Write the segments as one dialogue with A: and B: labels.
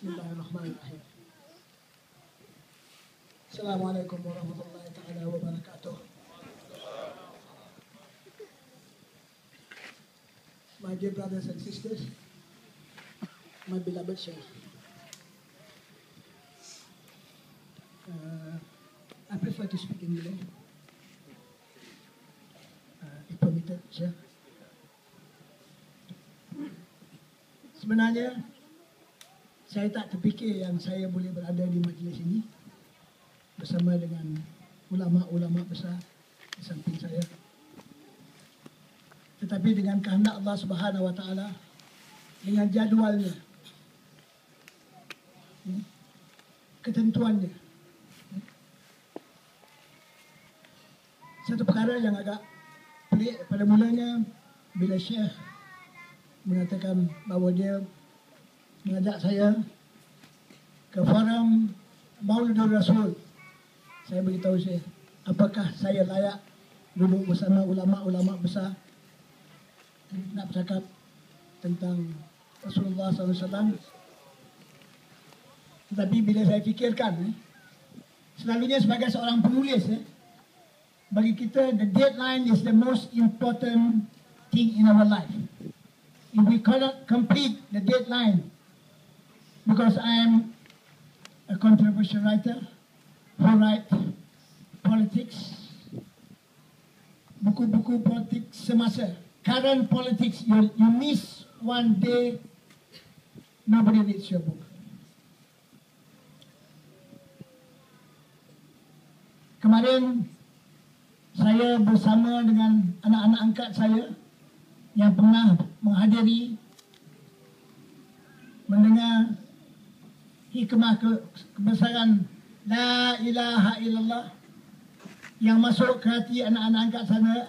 A: Bismillahirrahmanirrahim. Assalamualaikum warahmatullahi taala wabarakatuh. My dear brothers and sisters, my beloved Sheikh, I prefer to speak English. If permitted, Sheikh. Sebenarnya saya tak terfikir yang saya boleh berada di majlis ini bersama dengan ulama-ulama besar di samping saya. Tetapi dengan kehendak Allah Subhanahu Wa Taala, dengan jadualnya, ketentuannya, satu perkara yang agak pelik pada mulanya bila Syekh mengatakan bahawa dia mengajak saya ke forum Maulidur Rasul. Saya beritahu Syekh, apakah saya layak duduk bersama ulama-ulama besar nak bercakap tentang Rasulullah SAW. Tetapi bila saya fikirkan, selalunya sebagai seorang penulis, bagi kita the deadline is the most important thing in our life. If we cannot complete the deadline, because I am a controversial writer who write politics, buku-buku politik semasa, current politics, you miss one day, nobody reads your book. Kemarin saya bersama dengan anak-anak angkat saya yang pernah menghadiri, mendengar hikmah kebesaran La ilaha illallah yang masuk ke hati anak-anak angkat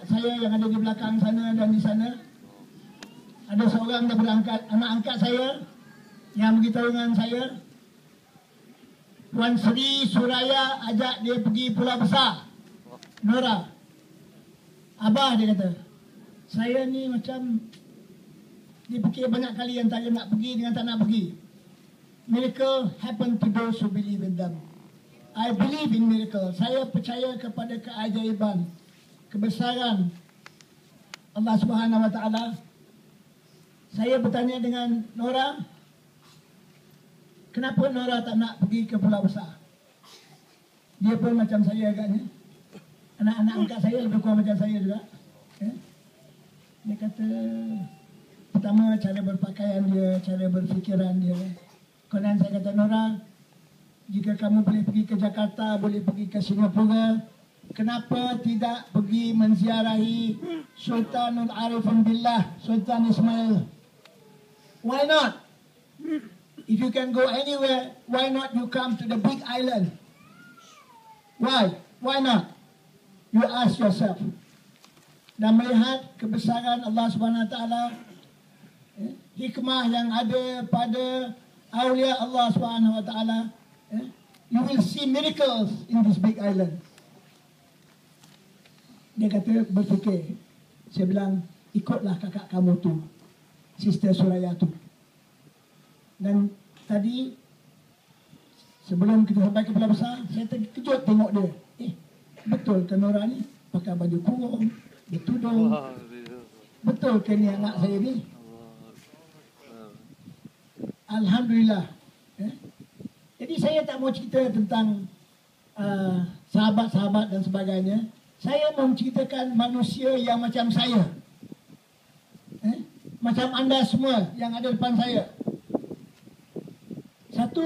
A: saya yang ada di belakang sana dan di sana. Ada seorang daripada anak angkat saya yang beritahu dengan saya, Puan Sri Suraya ajak dia pergi Pulau Besar, Nora. Abah, dia kata, saya ni macam dipikir banyak kali antara nak pergi dengan tak nak pergi. Miracle happen to those who believe in them. I believe in miracle. Saya percaya kepada keajaiban, kebesaran Allah Subhanahu Wa Taala. Saya bertanya dengan Nora, kenapa Nora tak nak pergi ke Pulau Besar? Dia pun macam saya agaknya. Anak-anak angkat saya lebih kurang macam saya juga. Dia kata, pertama cara berpakaian dia, cara berfikiran dia. Kemudian saya kata, Nora, jika kamu boleh pergi ke Jakarta, boleh pergi ke Singapura, kenapa tidak pergi menziarahi Sultanul Arifin Billah, Sultan Ismail? Why not? If you can go anywhere, why not you come to the big island? Why? Why not? You ask yourself. Dan melihat kebesaran Allah Subhanahu Wa Taala, hikmah yang ada pada awliya Allah Subhanahu Wa Taala, you will see miracles in this big island. Dia kata berfikir. Saya bilang, ikutlah kakak kamu tu, Sister Suraya tu. Dan tadi sebelum kita sampai ke Pulau Besar, saya terkejut tengok dia. Betul ke Nora ni pakai baju kurung, bertudung? Betul ke ni anak saya ni? Alhamdulillah. Jadi saya tak mau cerita tentang sahabat-sahabat dan sebagainya. Saya mau menceritakan manusia yang macam saya, macam anda semua yang ada depan saya. Satu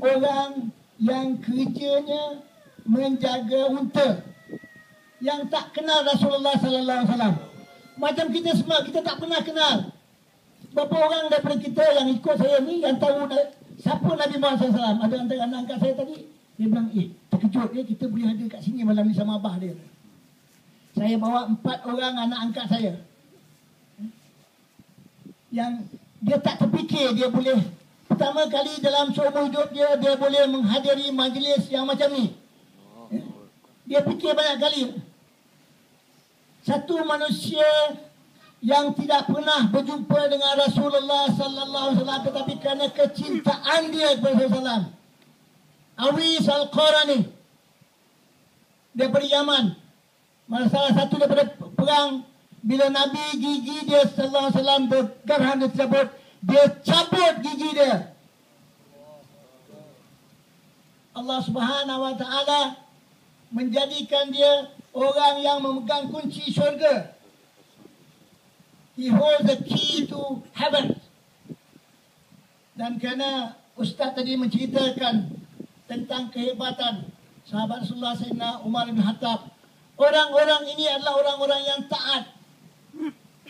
A: orang yang kerjanya menjaga unta, yang tak kenal Rasulullah Sallallahu Alaihi Wasallam. Macam kita semua, kita tak pernah kenal. Berapa orang daripada kita yang ikut saya ni yang tahu siapa Nabi Muhammad SAW? Ada antara anak angkat saya tadi, dia bilang, terkejut kita boleh ada kat sini malam ni sama abah dia. Saya bawa 4 orang anak angkat saya, yang dia tak terfikir dia boleh, pertama kali dalam seumur hidup dia boleh menghadiri majlis yang macam ni. Dia fikir banyak kali. Satu manusia yang tidak pernah berjumpa dengan Rasulullah sallallahu alaihi wasallam, tetapi kerana kecintaan dia kepada Rasulullah. Awis Al-Qarani daripada Yaman. Salah satu daripada perang, bila Nabi gigi dia sallallahu alaihi wasallam bergerham dia tersebut, dia cabut gigi dia. Allah Subhanahu wa taala menjadikan dia orang yang memegang kunci syurga. He holds the key to heaven. Dan kerana Ustaz tadi menceritakan tentang kehebatan sahabat Rasulullah Sayyidina Umar bin Khattab, orang-orang ini adalah orang-orang yang taat.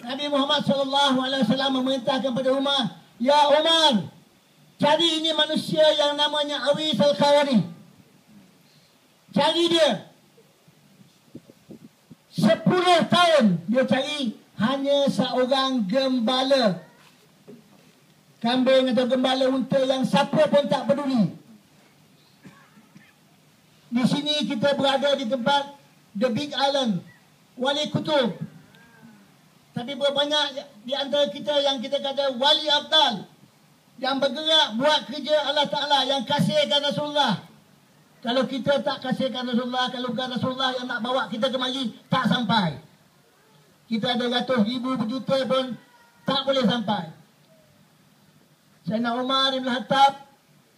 A: Nabi Muhammad SAW memerintahkan kepada Umar, "Ya Umar, cari ini manusia yang namanya Awis Al-Qarani. Cari dia. 10 tahun dia cari hanya seorang gembala kambing atau gembala unta yang siapa pun tak peduli." Di sini kita berada di tempat The Big Island, Wali Kutub. Tapi berbanyak di antara kita yang kita kata Wali Abdal, yang bergerak buat kerja Allah Ta'ala, yang kasihkan Rasulullah. Kalau kita tak kasihkan Rasulullah, kalau bukan Rasulullah yang nak bawa kita kemari, tak sampai. Kita ada ratus ribu berjuta pun tak boleh sampai. Sayyidina Umar bin Khattab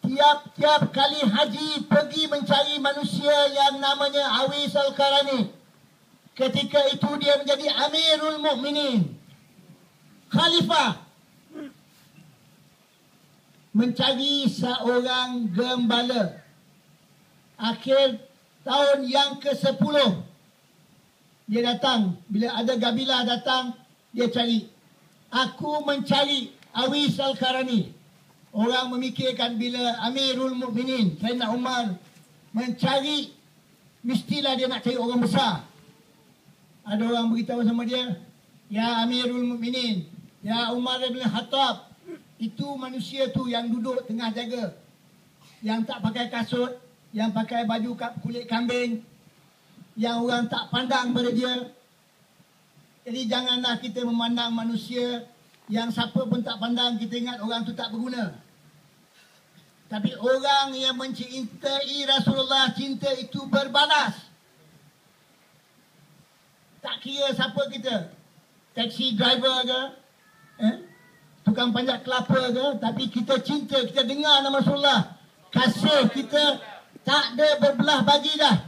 A: tiap-tiap kali haji pergi mencari manusia yang namanya Awis Al-Qarani. Ketika itu dia menjadi Amirul Mukminin, Khalifah. Mencari seorang gembala. Akhir tahun yang ke-10 dia datang. Bila ada kabilah datang, dia cari. Aku mencari Awis Al-Qarani. Orang memikirkan bila Amirul Mukminin Sayyidina Umar mencari, mestilah dia nak cari orang besar. Ada orang beritahu sama dia, "Ya Amirul Mukminin, ya Umar bin Khattab, itu manusia tu yang duduk tengah jaga, yang tak pakai kasut, yang pakai baju kulit kambing, yang orang tak pandang pada dia." Jadi janganlah kita memandang manusia yang siapa pun tak pandang, kita ingat orang tu tak berguna. Tapi orang yang mencintai Rasulullah, cinta itu berbalas. Tak kira siapa kita, taxi driver ke, tukang panjat kelapa ke, tapi kita cinta, kita dengar nama Rasulullah, kasih kita tak ada berbelah bagi dah.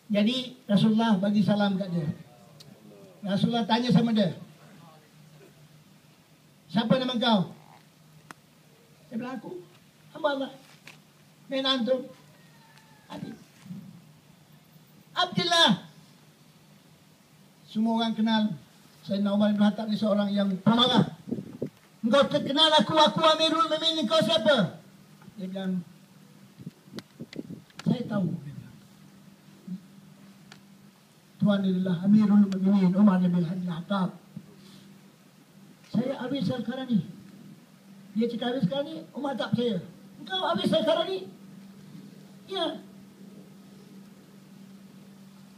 A: Jadi Rasulullah bagi salam kat dia. Rasulullah tanya sama dia, "Siapa nama kau?" Dia bilang, "Aku hamba Allah." "Min antum?" "Abdullah." Semua orang kenal Sayyidina Umar bin Khattab ni seorang yang pemarah. "Engkau terkenal aku Amirul Mukminin, kau siapa?" Dia bilang, "Saya tahu." "Tuan adalah Amirul Mukminin Umar bin Khattab. Saya Awis Al-Qarani." Dia cakap, "Awis Al-Qarani?" Umar tak percaya. "Engkau Awis Al-Qarani?" "Ya."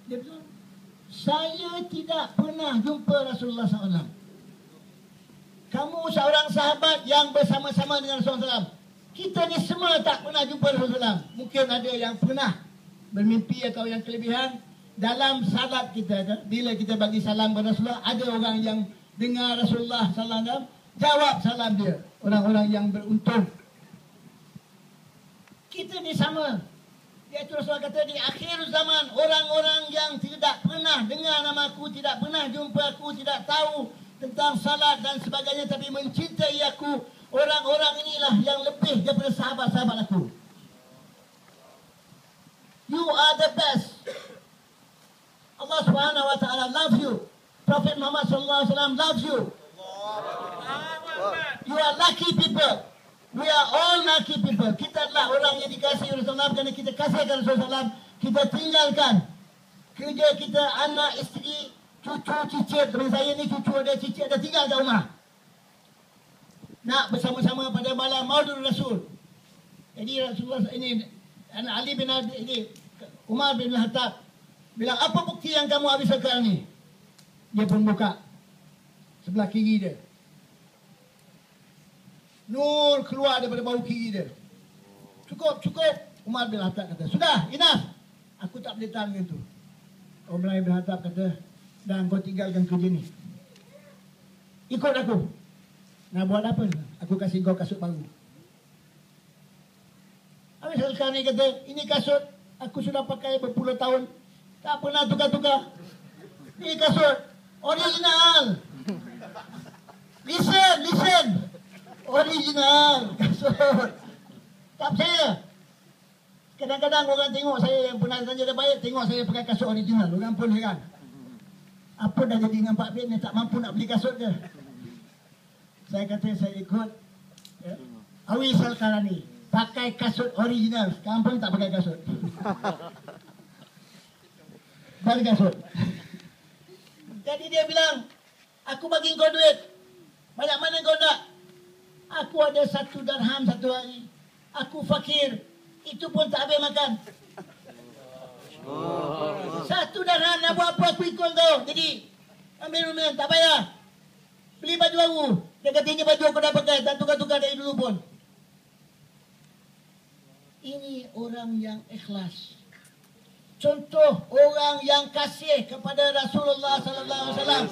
A: Dia bilang, "Saya tidak pernah jumpa Rasulullah SAW. Kamu seorang sahabat yang bersama-sama dengan Rasulullah SAW. Kita ni semua tak pernah jumpa Rasulullah SAW. Mungkin ada yang pernah bermimpi atau yang kelebihan. Dalam salat kita, bila kita bagi salam kepada Rasulullah, ada orang yang dengar Rasulullah SAW, jawab salam dia. Orang-orang yang beruntung. Kita ni sama. Iaitu Rasulullah kata, di akhir zaman, orang-orang yang tidak pernah dengar nama aku, tidak pernah jumpa aku, tidak tahu tentang salat dan sebagainya, tapi mencintai aku, orang-orang inilah yang lebih daripada sahabat-sahabat aku. You are the best. Allah Subhanahu wa taala loves you. Prophet Muhammad sallallahu alaihi wasallam loves you. You are lucky people. We are all lucky people. Kita adalah orang yang dikasihi Rasulullah kerana kita kasihkan Rasulullah. Kita tinggalkan kerja kita, anak, isteri, cucu, cicit. Teman saya ni cucu ada, cicit ada, tinggal kat rumah. Nak bersama-sama pada malam Maulid Rasul. Jadi Rasulullah ini, Ali bin Umar bin Khattab bilang, "Apa bukti yang kamu habis sekarang ni?" Dia pun buka sebelah kiri dia. Nur keluar daripada bahu kiri dia. Cukup. Umar bin Khattab kata, sudah, enough. Aku tak boleh tahan itu. Umar bin Khattab kata, dan kau tinggalkan kerja ni. Ikut aku. Nak buat apa? Aku kasih kau kasut baru. Habis sekarang ni kata, ini kasut aku sudah pakai berpuluh tahun. Tak pernah tukar-tukar. Ini kasut original. Listen. Original kasut. Tak percaya. Kadang-kadang orang tengok saya yang pernah saja dah baik, tengok saya pakai kasut original. Orang pun heran. Apa dah jadi dengan Pak Bin ni, tak mampu nak beli kasut ke? Saya kata saya ikut Awi Salkarani. Pakai kasut original. Sekarang pun tak pakai kasut. Bagi kasut. Jadi dia bilang, aku bagi kau duit. Banyak mana kau nak? Aku ada 1 dirham satu hari. Aku fakir. Itu pun tak habis makan. 1 dirham nak buat apa aku ikut kau. Jadi, ambil rumah, tak payah. Beli baju baru. Dia kata ini baju aku dah pakai. Tak tukar-tukar dari dulu pun. Ini orang yang ikhlas. Contoh orang yang kasih kepada Rasulullah sallallahu alaihi wasallam.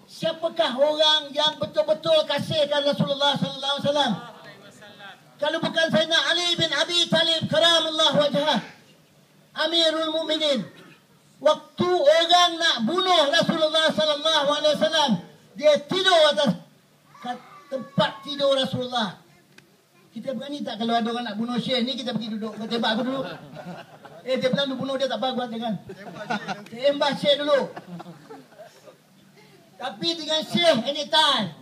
A: Siapakah orang yang betul-betul kasihkan Rasulullah sallallahu alaihi wasallam? Kalau bukan Sayyidina Ali bin Abi Talib karamallahu wajhah, Amirul Mukminin. Waktu orang nak bunuh Rasulullah sallallahu alaihi wasallam, dia tidur atas tempat tidur Rasulullah. Kita berani tak kalau ada orang nak bunuh Syekh ni, kita pergi duduk, kau tembak aku dulu. Dia bilang dia bunuh dia tak apa, buat jangan. Tembak Syekh dulu. Tapi dengan Syekh anytime.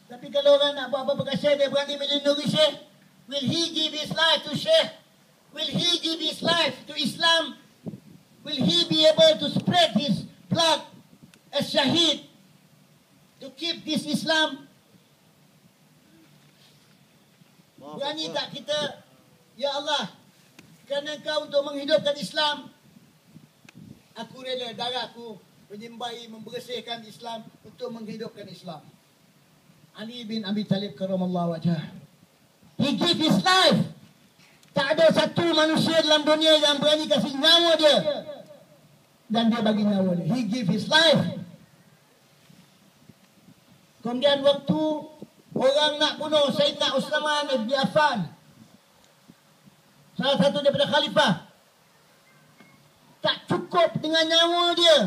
A: Tapi kalau orang nak buat apa-apa kat Syekh, dia berani melindungi Syekh. Will he give his life to Syekh? Will he give his life to Islam? Will he be able to spread his blood as Shahid to keep this Islam? Berani tak kita, ya Allah, kerana Kau untuk menghidupkan Islam, aku rela darahku menyembahi, membersihkan Islam untuk menghidupkan Islam. Ali bin Abi Talib karamallahu wajhah. He give his life. Tak ada satu manusia dalam dunia yang berani kasih nyawa dia. Dan dia bagi nyawa dia. He give his life. Kemudian waktu orang nak bunuh Sayyidina Utsman bin Affan, salah satu daripada khalifah, tak cukup dengan nyawa dia.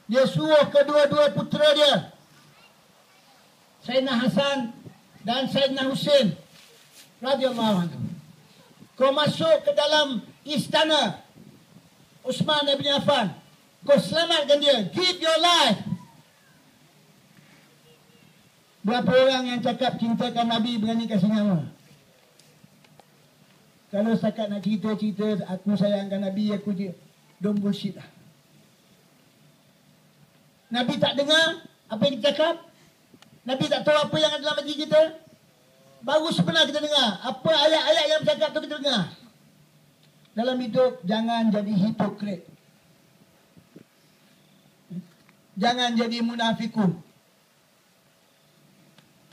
A: Dia suruh kedua-dua putera dia, Sayyidina Hasan dan Sayyidina Husain radhiyallahu anhu, kau masuk ke dalam istana Utsman bin Affan, kau selamatkan dia, give your life. Berapa orang yang cakap cintakan Nabi berani kasih nyawa? Kalau setakat nak cerita-cerita aku sayangkan Nabi, aku je don't bullshit lah. Nabi tak dengar apa yang kita cakap? Nabi tak tahu apa yang ada dalam hati kita? Baru sebenar kita dengar. Apa ayat-ayat yang bercakap tu kita dengar. Dalam hidup jangan jadi hipokrit. Jangan jadi munafikun.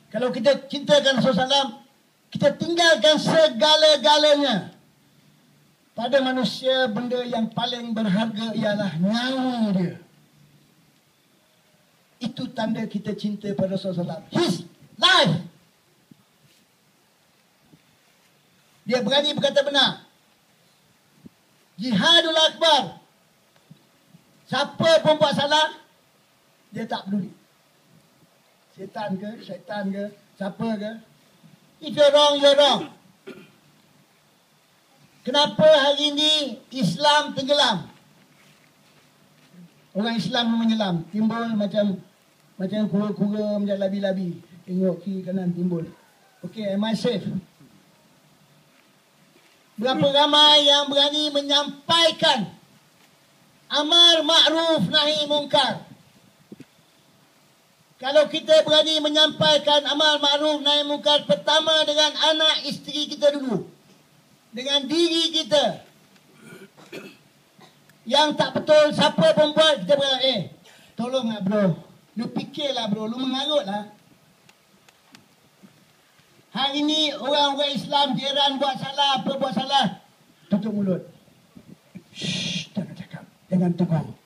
A: Kalau kita cintakan Rasulullah SAW, kita tinggalkan segala-galanya. Pada manusia, benda yang paling berharga ialah nyawa dia. Itu tanda kita cinta pada Rasulullah SAW. His life. Dia berani berkata benar. Jihadul Akbar. Siapa pun buat salah, dia tak peduli. Setan ke, syaitan ke, siapa ke. If you're wrong, you're wrong. Kenapa hari ini Islam tenggelam? Orang Islam menyelam, timbul macam kura-kura, macam labi-labi. Tengok kiri kanan timbul. Okay, am I safe? Berapa ramai yang berani menyampaikan amar ma'ruf nahi mungkar? Kalau kita berani menyampaikan amar ma'ruf nahi mungkar, pertama dengan anak isteri kita dulu, dengan diri kita. Yang tak betul, siapa pun buat, kita berkata, tolonglah bro. Lu fikirlah bro, lu mengarutlah. Hari ni orang-orang Islam, jiran buat salah, apa buat salah. Tutup mulut. Shh, jangan cakap. Jangan tegur.